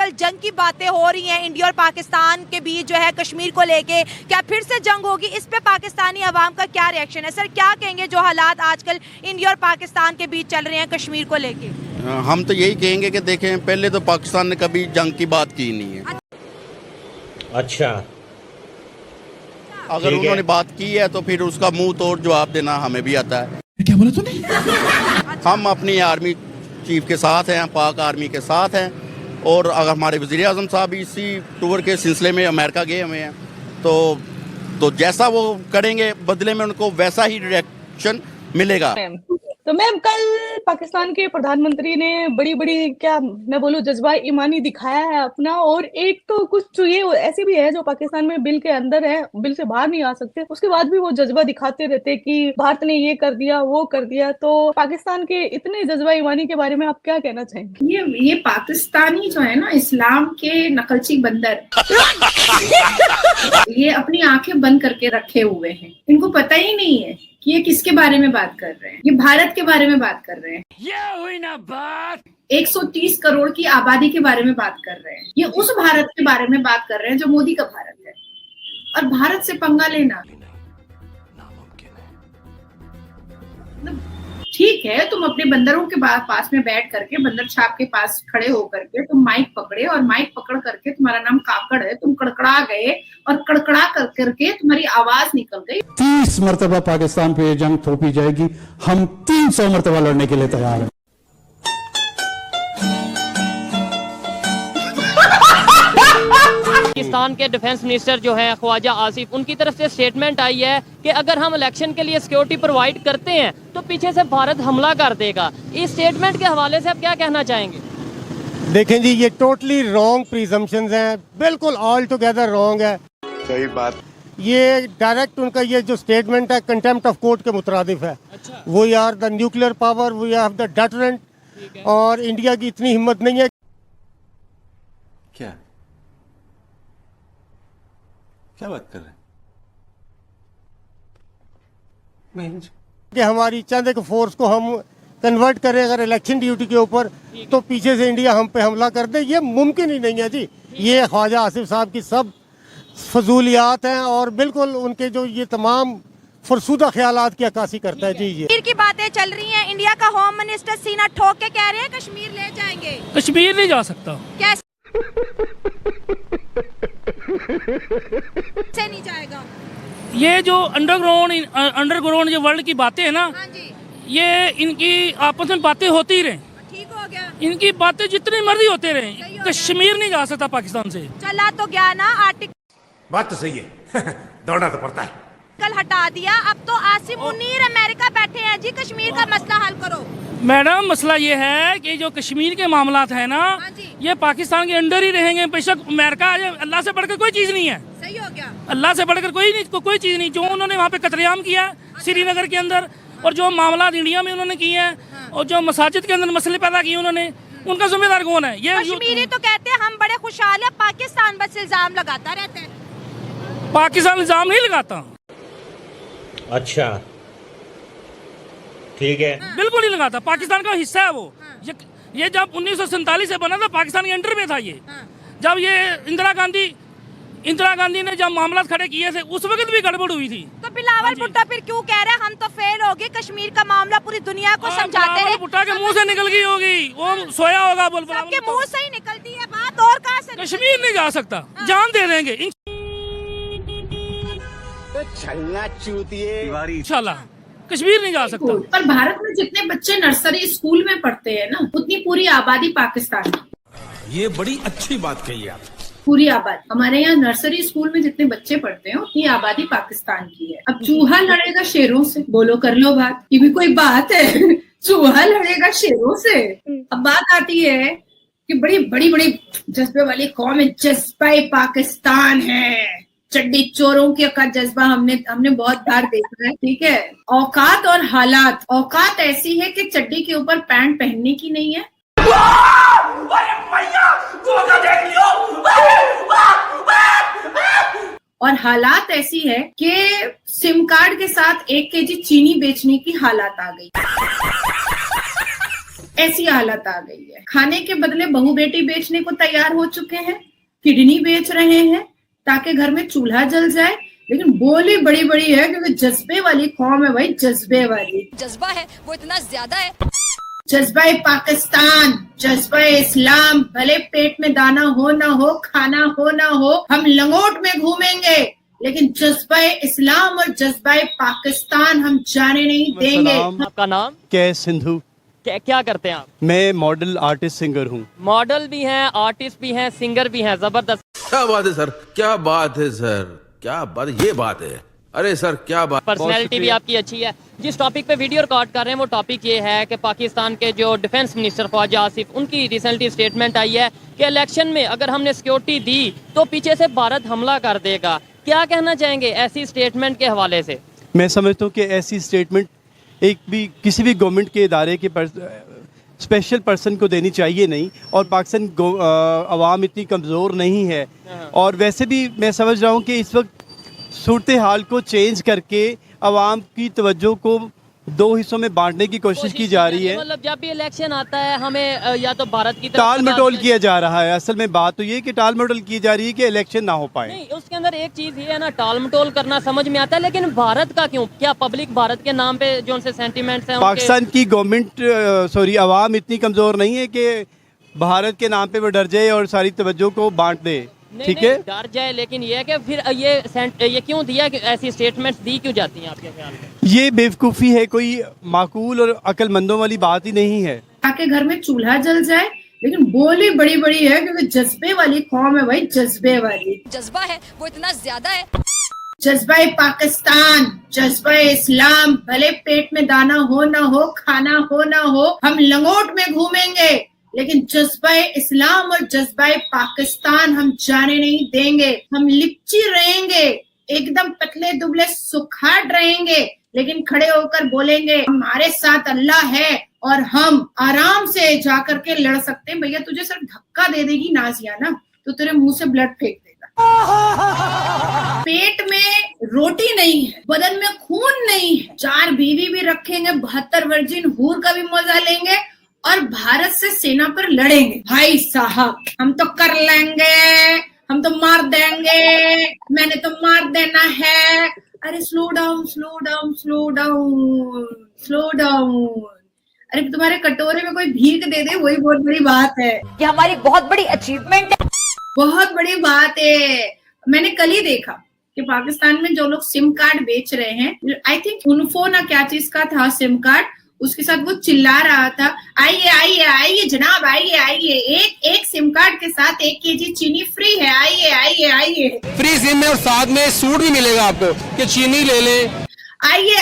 आजकल जंग की बातें हो रही हैं इंडिया और पाकिस्तान के बीच जो है कश्मीर को लेके, क्या फिर से जंग होगी? इस पे पाकिस्तानी अवाम का क्या रिएक्शन है? सर क्या कहेंगे जो हालात आजकल इंडिया और पाकिस्तान के बीच चल रहे हैं कश्मीर को लेके? हम तो यही कहेंगे कि देखें, पहले तो पाकिस्तान ने कभी जंग की बात की नहीं है। अच्छा, अगर उन्होंने बात की है तो फिर उसका मुंह तोड़ जवाब देना हमें भी आता है। क्या बोला तूने? हम अपनी आर्मी चीफ के साथ हैं, पाक आर्मी के साथ हैं, और अगर हमारे वज़ीर आज़म साहब इसी टूर के सिलसिले में अमेरिका गए हुए हैं, तो जैसा वो करेंगे बदले में उनको वैसा ही रिएक्शन मिलेगा। तो मैम, कल पाकिस्तान के प्रधानमंत्री ने बड़ी बड़ी, क्या मैं बोलूं, जज्बा ईमानी दिखाया है अपना। और एक तो कुछ ये ऐसे भी है जो पाकिस्तान में बिल के अंदर है, बिल से बाहर नहीं आ सकते, उसके बाद भी वो जज्बा दिखाते रहते कि भारत ने ये कर दिया, वो कर दिया। तो पाकिस्तान के इतने जज्बा ईमानी के बारे में आप क्या कहना चाहेंगे? ये पाकिस्तानी जो है ना, इस्लाम के नकलची बंदर ये अपनी आंखें बंद करके रखे हुए हैं। इनको पता ही नहीं है कि ये किसके बारे में बात कर रहे हैं। ये भारत के बारे में बात कर रहे हैं। ये हुई ना बात। 130 करोड़ की आबादी के बारे में बात कर रहे हैं। ये उस भारत के बारे में बात कर रहे हैं जो मोदी का भारत है। और भारत से पंगा लेना, ठीक है, तुम अपने बंदरों के पास में बैठ करके, बंदर छाप के पास खड़े होकर के तुम माइक पकड़े, और माइक पकड़ करके तुम्हारा नाम काकड़ है, तुम कड़कड़ा गए, और कड़कड़ा करके तुम्हारी आवाज निकल गई। 30 मरतबा पाकिस्तान पे ये जंग थोपी जाएगी, हम 300 मरतबा लड़ने के लिए तैयार हैं। पाकिस्तान के डिफेंस मिनिस्टर जो हैं ख्वाजा आसिफ, उनकी तरफ से स्टेटमेंट आई है कि अगर हम इलेक्शन के लिए सिक्योरिटी प्रोवाइड करते हैं तो पीछे से भारत हमला कर देगा। इस स्टेटमेंट के हवाले से आप क्या कहना चाहेंगे? देखें जी, ये टोटली रॉन्ग प्रिजम्पशंस हैं, बिल्कुल ऑल टुगेदर रॉन्ग है। सही बात। ये डायरेक्ट उनका ये जो स्टेटमेंट है कंटेम्प्ट ऑफ कोर्ट के मुतरादिफ है। अच्छा। वो यार the nuclear power, we have the deterrent, और इंडिया की इतनी हिम्मत नहीं है। क्या बात कर रहे हैं? कि हमारी चंद एक फोर्स को हम कन्वर्ट करें अगर इलेक्शन ड्यूटी के ऊपर, तो पीछे से इंडिया हम पे हमला कर दे, ये मुमकिन ही नहीं है जी। ये ख्वाजा आसिफ साहब की सब फजूलियात हैं, और बिल्कुल उनके जो ये तमाम फरसूदा ख्यालात की अक्कासी करता है जी। ये कश्मीर की बातें चल रही हैं, इंडिया का होम मिनिस्टर सीना ठोक के कह रहे हैं कश्मीर ले जाएंगे। कश्मीर नहीं जा सकता। कैसे नहीं जाएगा? ये जो अंडरग्राउंड जो वर्ल्ड की बातें है ना, हाँ जी। ये इनकी आपस में बातें होती रहे, ठीक हो गया। इनकी बातें जितनी मर्जी होते रहे, कश्मीर नहीं जा सकता पाकिस्तान से। चला तो गया ना आर्टिकल। बात तो सही है। दौड़ना तो पड़ता है। कल हटा दिया, अब तो आसिम मुनीर अमेरिका बैठे हैं जी, कश्मीर का मसला हल करो। मैडम, मसला ये है कि जो कश्मीर के मामलात है ना, ये पाकिस्तान के अंडर ही रहेंगे। बेशक अमेरिका आ जाए, अल्लाह से बढ़कर कोई चीज नहीं है। सही हो गया। अल्लाह से बढ़कर कोई चीज नहीं। जो उन्होंने वहाँ पे कत्लेआम किया श्रीनगर के अंदर, और जो मामला इंडिया में उन्होंने किए हैं, और जो मसाजिद के अंदर मसले पैदा किए उन्होंने, उनका जिम्मेदार कौन है? ये कश्मीरी तो कहते हैं हम बड़े खुशहाल है, पाकिस्तान बस इल्जाम लगाता रहता है। पाकिस्तान इल्जाम नहीं लगाता। अच्छा, ठीक है। बिल्कुल नहीं लगाता, पाकिस्तान का हिस्सा है वो। ये जब 1947 से बना था, पाकिस्तान के अंडर में था ये। जब ये इंदिरा गांधी ने जब मामला खड़े किए थे, उस वक्त भी गड़बड़ हुई थी। तो बिलावल भुट्टो फिर क्यों कह रहे हैं हम तो फेल हो गए, कश्मीर का मामला पूरी दुनिया को समझाते रहे। भुट्टो के मुंह से निकल गई होगी, वो सोया होगा। सबके मुंह से ही निकलती है बात, और कहाँ से? कश्मीर नहीं जा सकता, जान दे देंगे इंशाल्लाह। कश्मीर नहीं जा सकता। पर भारत में जितने बच्चे नर्सरी स्कूल में पढ़ते हैं ना, उतनी पूरी आबादी पाकिस्तान की। ये बड़ी अच्छी बात कही आप। पूरी आबादी हमारे यहाँ नर्सरी स्कूल में जितने बच्चे पढ़ते हैं, उतनी आबादी पाकिस्तान की है। अब चूहा लड़ेगा शेरों से, बोलो कर लो बात, ये भी कोई बात है? चूहा लड़ेगा शेरों से। अब बात आती है कि बड़ी बड़ी बड़ी जज्बे वाली कौम है, जज्बा पाकिस्तान है। चड्डी चोरों के का जज्बा हमने बहुत बार देखा है, ठीक है। औकात और हालात, औकात ऐसी है कि चड्डी के ऊपर पैंट पहनने की नहीं है, और हालात ऐसी है कि सिम कार्ड के साथ 1 केजी चीनी बेचने की हालात आ गई। ऐसी हालत आ गई है। खाने के बदले बहू बेटी बेचने को तैयार हो चुके हैं, किडनी बेच रहे हैं ताकि घर में चूल्हा जल जाए। लेकिन बोली बड़ी बड़ी है क्योंकि जज्बे वाली कौम है भाई, जज्बे वाली। जज्बा है वो इतना ज्यादा है। जज्बा पाकिस्तान, जज्बा इस्लाम, भले पेट में दाना हो ना हो, खाना हो ना हो, हम लंगोट में घूमेंगे, लेकिन जज्बा इस्लाम और जज्बा पाकिस्तान हम जाने नहीं देंगे। आपका नाम? के सिंधु। क्या करते हैं आप? मैं मॉडल आर्टिस्ट सिंगर हूँ। मॉडल भी हैं, आर्टिस्ट भी हैं, सिंगर भी हैं, जबरदस्त। क्या बात है सर, क्या बात है सर, क्या बात, ये बात है। अरे सर क्या बात। पर्सनैलिटी भी आपकी अच्छी है। जिस टॉपिक पे वीडियो रिकॉर्ड कर रहे हैं वो टॉपिक ये है कि पाकिस्तान के जो डिफेंस मिनिस्टर ख्वाजा आसिफ, उनकी रिसेंटली स्टेटमेंट आई है कि इलेक्शन में अगर हमने सिक्योरिटी दी तो पीछे से भारत हमला कर देगा। क्या कहना चाहेंगे ऐसी स्टेटमेंट के हवाले से? मैं समझता हूँ कि ऐसी स्टेटमेंट एक भी किसी भी गवर्नमेंट के इदारे के स्पेशल पर्सन को देनी चाहिए नहीं, और पाकिस्तान अवाम इतनी कमज़ोर नहीं है। और वैसे भी मैं समझ रहा हूँ कि इस वक्त सूरत हाल को चेंज करके अवाम की तवज्जो को दो हिस्सों में बांटने की कोशिश की जा रही है। मतलब जब भी इलेक्शन आता है हमें या तो भारत की टाल मटोल किया जा रहा है। असल में बात तो ये कि टाल मटोल की जा रही है कि इलेक्शन ना हो पाए। नहीं, उसके अंदर एक चीज ये है ना, टाल मटोल करना समझ में आता है, लेकिन भारत का क्यों? क्या पब्लिक भारत के नाम पे जो उनसे सेंटिमेंट्स हैं, पाकिस्तान की गवर्नमेंट अवाम इतनी कमजोर नहीं है कि भारत के नाम पे वो डर जाए और सारी तवज्जो को बांट दे। ठीक है, डर जाए, लेकिन ये है कि फिर ये क्यों दिया कि ऐसी स्टेटमेंट्स दी क्यों जाती हैं आपके ख्याल में? ये बेवकूफ़ी है, कोई माकूल और अक्लमंदों वाली बात ही नहीं है। ताकि घर में चूल्हा जल जाए, लेकिन बोली बड़ी बड़ी है क्योंकि जज्बे वाली कौम है भाई, जज्बे वाली। जज्बा है वो इतना ज्यादा है। जज्बा पाकिस्तान, जज्बा इस्लाम, भले पेट में दाना हो ना हो, खाना हो ना हो, हम लंगोट में घूमेंगे, लेकिन जज्बा इस्लाम और जज्बा पाकिस्तान हम जाने नहीं देंगे। हम लिपची रहेंगे, एकदम पतले दुबले सुखाड़ रहेंगे, लेकिन खड़े होकर बोलेंगे हमारे साथ अल्लाह है और हम आराम से जाकर के लड़ सकते हैं। भैया तुझे सिर्फ धक्का दे देगी नाजिया ना तो तेरे मुंह से ब्लड फेंक देगा। पेट में रोटी नहीं है, बदन में खून नहीं है, 4 बीवी भी रखेंगे, 72 वर्जिन हूर का भी मजा लेंगे और भारत से सेना पर लड़ेंगे। भाई साहब हम तो कर लेंगे, हम तो मार देंगे, मैंने तो मार देना है। अरे slow down, slow down, slow down, slow down. अरे तुम्हारे कटोरे में कोई भीख दे दे वही बहुत बड़ी बात है। ये हमारी बहुत बड़ी अचीवमेंट है, बहुत बड़ी बात है। मैंने कल ही देखा कि पाकिस्तान में जो लोग सिम कार्ड बेच रहे हैं, आई थिंक उनफो ना क्या चीज का था सिम कार्ड, उसके साथ वो चिल्ला रहा था आइए आइए आइए जनाब, आइए आइए, एक सिम कार्ड के साथ 1 केजी चीनी फ्री है, आइए आइए आइए। फ्री सिम में और साथ में सूट भी मिलेगा आपको कि चीनी ले ले। आइए